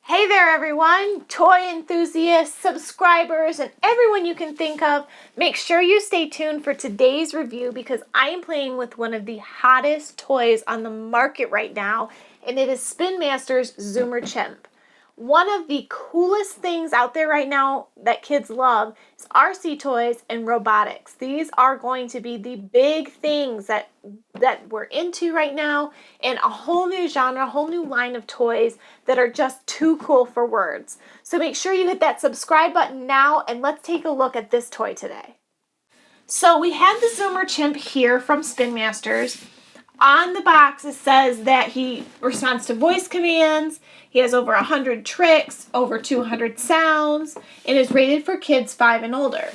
Hey there everyone, toy enthusiasts, subscribers, and everyone you can think of. Make sure you stay tuned for today's review because I am playing with one of the hottest toys on the market right now, and it is Spin Master's Zoomer Chimp. One of the coolest things out there right now that kids love is RC toys and robotics. These are going to be the big things that we're into right now, and a whole new genre, a whole new line of toys that are just too cool for words. So make sure you hit that subscribe button now, and let's take a look at this toy today. So we have the Zoomer Chimp here from Spin Masters. On the box it says that he responds to voice commands, he has over 100 tricks, over 200 sounds, and is rated for kids 5 and older.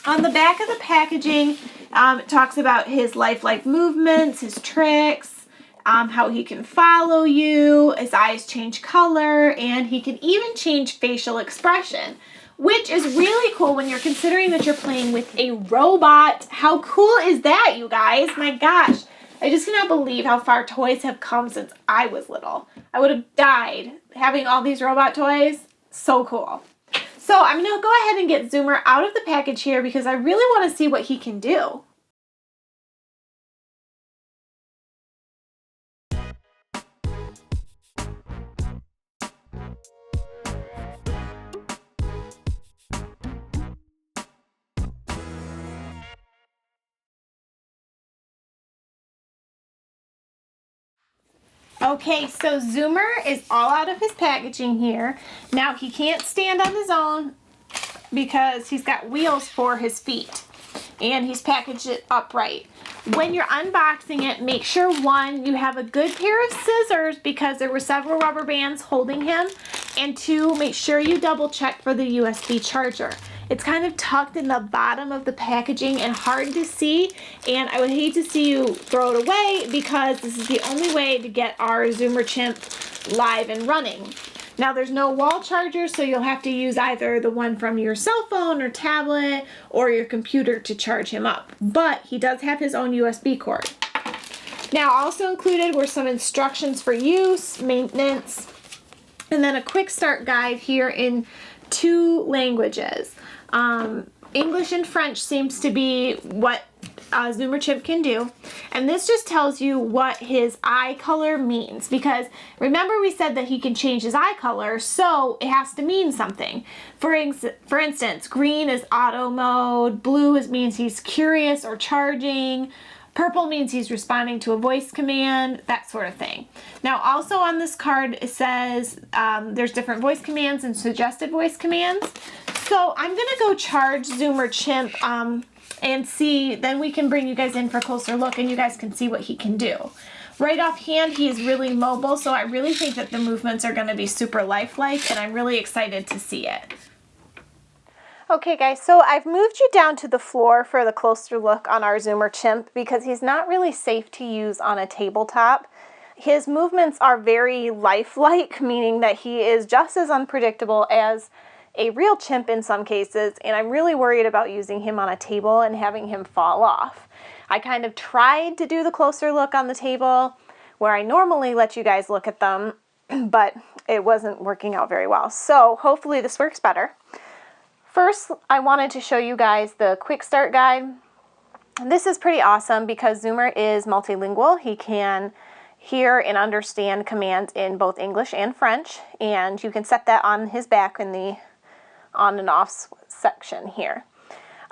On the back of the packaging, it talks about his lifelike movements, his tricks, how he can follow you, his eyes change color, and he can even change facial expression, which is really cool when you're considering that you're playing with a robot. How cool is that, you guys? My gosh. I just cannot believe how far toys have come since I was little. I would have died having all these robot toys. So cool. So I'm going to go ahead and get Zoomer out of the package here because I really want to see what he can do. Okay, so Zoomer is all out of his packaging here. Now he can't stand on his own because he's got wheels for his feet and he's packaged it upright. When you're unboxing it, make sure one, you have a good pair of scissors because there were several rubber bands holding him, and two, make sure you double check for the USB charger. It's kind of tucked in the bottom of the packaging and hard to see, and I would hate to see you throw it away because this is the only way to get our Zoomer Chimp live and running. Now there's no wall charger, so you'll have to use either the one from your cell phone or tablet or your computer to charge him up. But he does have his own USB cord. Now also included were some instructions for use, maintenance, and then a quick start guide here in 2 languages. English and French seems to be what Zoomer Chimp can do, and this just tells you what his eye color means, because remember we said that he can change his eye color, so it has to mean something. For instance, green is auto mode, blue means he's curious or charging, purple means he's responding to a voice command, that sort of thing. Now also on this card it says there's different voice commands and suggested voice commands. So I'm gonna go charge Zoomer Chimp and see, then we can bring you guys in for a closer look and you guys can see what he can do. Right offhand, he is really mobile, so I really think that the movements are gonna be super lifelike, and I'm really excited to see it. Okay guys, so I've moved you down to the floor for the closer look on our Zoomer Chimp because he's not really safe to use on a tabletop. His movements are very lifelike, meaning that he is just as unpredictable as a real chimp in some cases, and I'm really worried about using him on a table and having him fall off. I kind of tried to do the closer look on the table where I normally let you guys look at them, but it wasn't working out very well. So hopefully this works better. First, I wanted to show you guys the quick start guide. This is pretty awesome because Zoomer is multilingual. He can hear and understand commands in both English and French, and you can set that on his back in the on and off section here.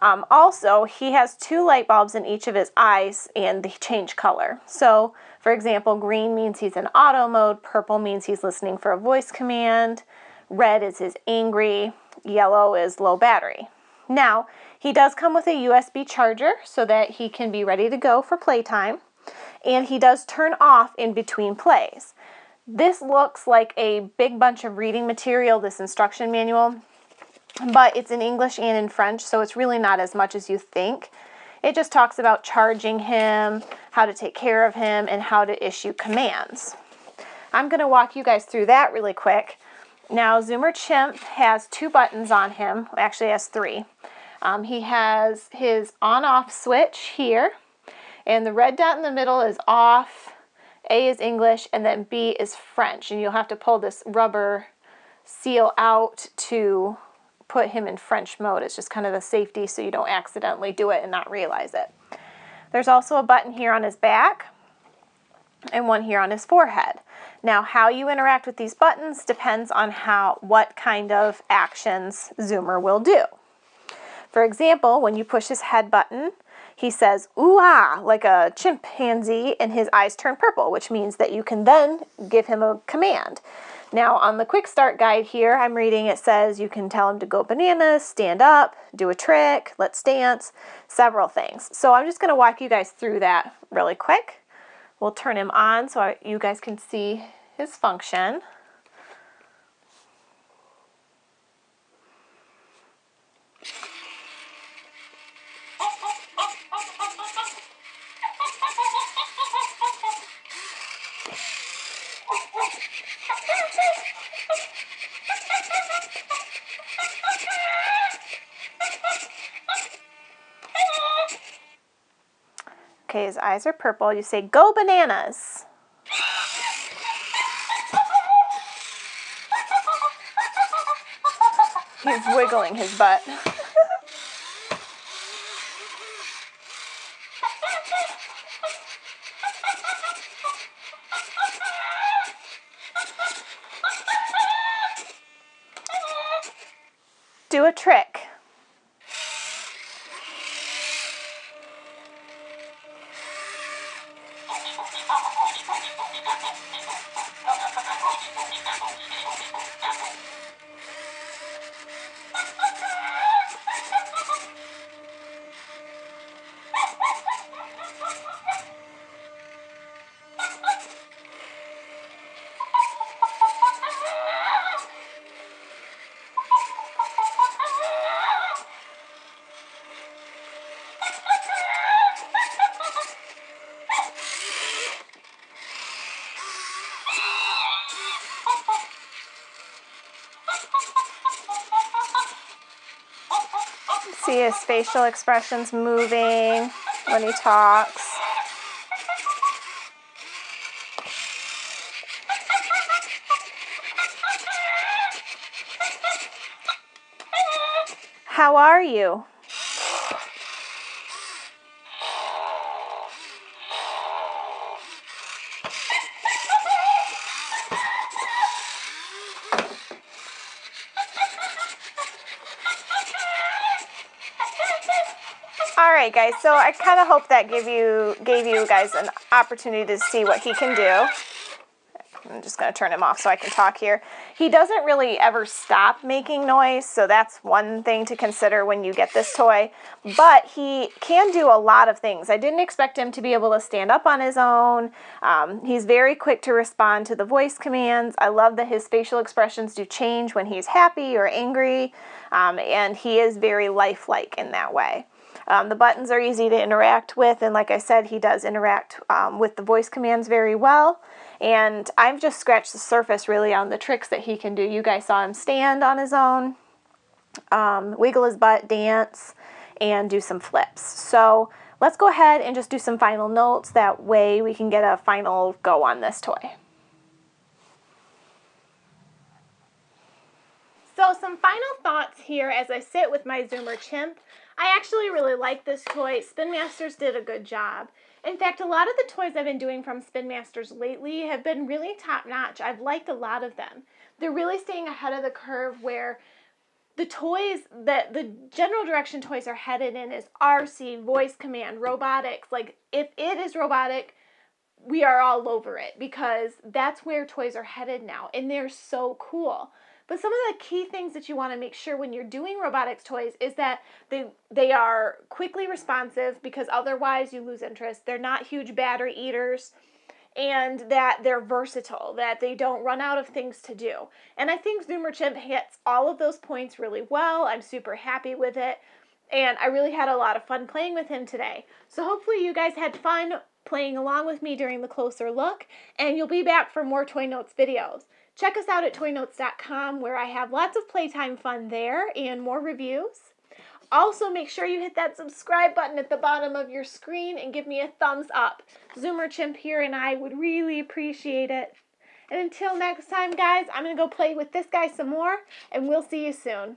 Also, he has 2 light bulbs in each of his eyes and they change color. So, for example, green means he's in auto mode, purple means he's listening for a voice command, red is his angry, yellow is low battery. Now, he does come with a USB charger so that he can be ready to go for playtime, and he does turn off in between plays. This looks like a big bunch of reading material, this instruction manual, but it's in English and in French, so it's really not as much as you think. It just talks about charging him, how to take care of him, and how to issue commands. I'm going to walk you guys through that really quick. Now, Zoomer Chimp has 2 buttons on him, actually has 3. He has his on-off switch here, and the red dot in the middle is off, A is English, and then B is French, and you'll have to pull this rubber seal out to put him in French mode. It's just kind of a safety so you don't accidentally do it and not realize it. There's also a button here on his back and one here on his forehead. Now, how you interact with these buttons depends on what kind of actions Zoomer will do. For example, when you push his head button, he says, ooh ah, like a chimpanzee, and his eyes turn purple, which means that you can then give him a command. Now, on the quick start guide here, I'm reading, it says you can tell him to go bananas, stand up, do a trick, let's dance, several things. So I'm just going to walk you guys through that really quick. We'll turn him on so you guys can see his function. Okay, his eyes are purple. You say, go bananas. He's wiggling his butt. Do a trick. See his facial expressions moving when he talks. How are you? All right, guys, so I kind of hope that gave you guys an opportunity to see what he can do. I'm just going to turn him off so I can talk here. He doesn't really ever stop making noise, so that's one thing to consider when you get this toy. But he can do a lot of things. I didn't expect him to be able to stand up on his own. He's very quick to respond to the voice commands. I love that his facial expressions do change when he's happy or angry, and he is very lifelike in that way. The buttons are easy to interact with, and like I said, he does interact with the voice commands very well. And I've just scratched the surface really on the tricks that he can do. You guys saw him stand on his own, wiggle his butt, dance, and do some flips. So let's go ahead and just do some final notes. That way we can get a final go on this toy. So some final thoughts here as I sit with my Zoomer Chimp. I actually really like this toy. Spin Masters did a good job. In fact, a lot of the toys I've been doing from Spin Masters lately have been really top-notch. I've liked a lot of them. They're really staying ahead of the curve where the toys, that the general direction toys are headed in is RC, voice command, robotics. Like, if it is robotic, we are all over it because that's where toys are headed now, and they're so cool. But some of the key things that you want to make sure when you're doing robotics toys is that they are quickly responsive, because otherwise you lose interest. They're not huge battery eaters, and that they're versatile, that they don't run out of things to do. And I think Zoomer Chimp hits all of those points really well. I'm super happy with it, and I really had a lot of fun playing with him today. So hopefully you guys had fun playing along with me during the closer look, and you'll be back for more Toy Notes videos. Check us out at toynotes.com, where I have lots of playtime fun there and more reviews. Also, make sure you hit that subscribe button at the bottom of your screen and give me a thumbs up. Zoomer Chimp here and I would really appreciate it. And until next time, guys, I'm going to go play with this guy some more, and we'll see you soon.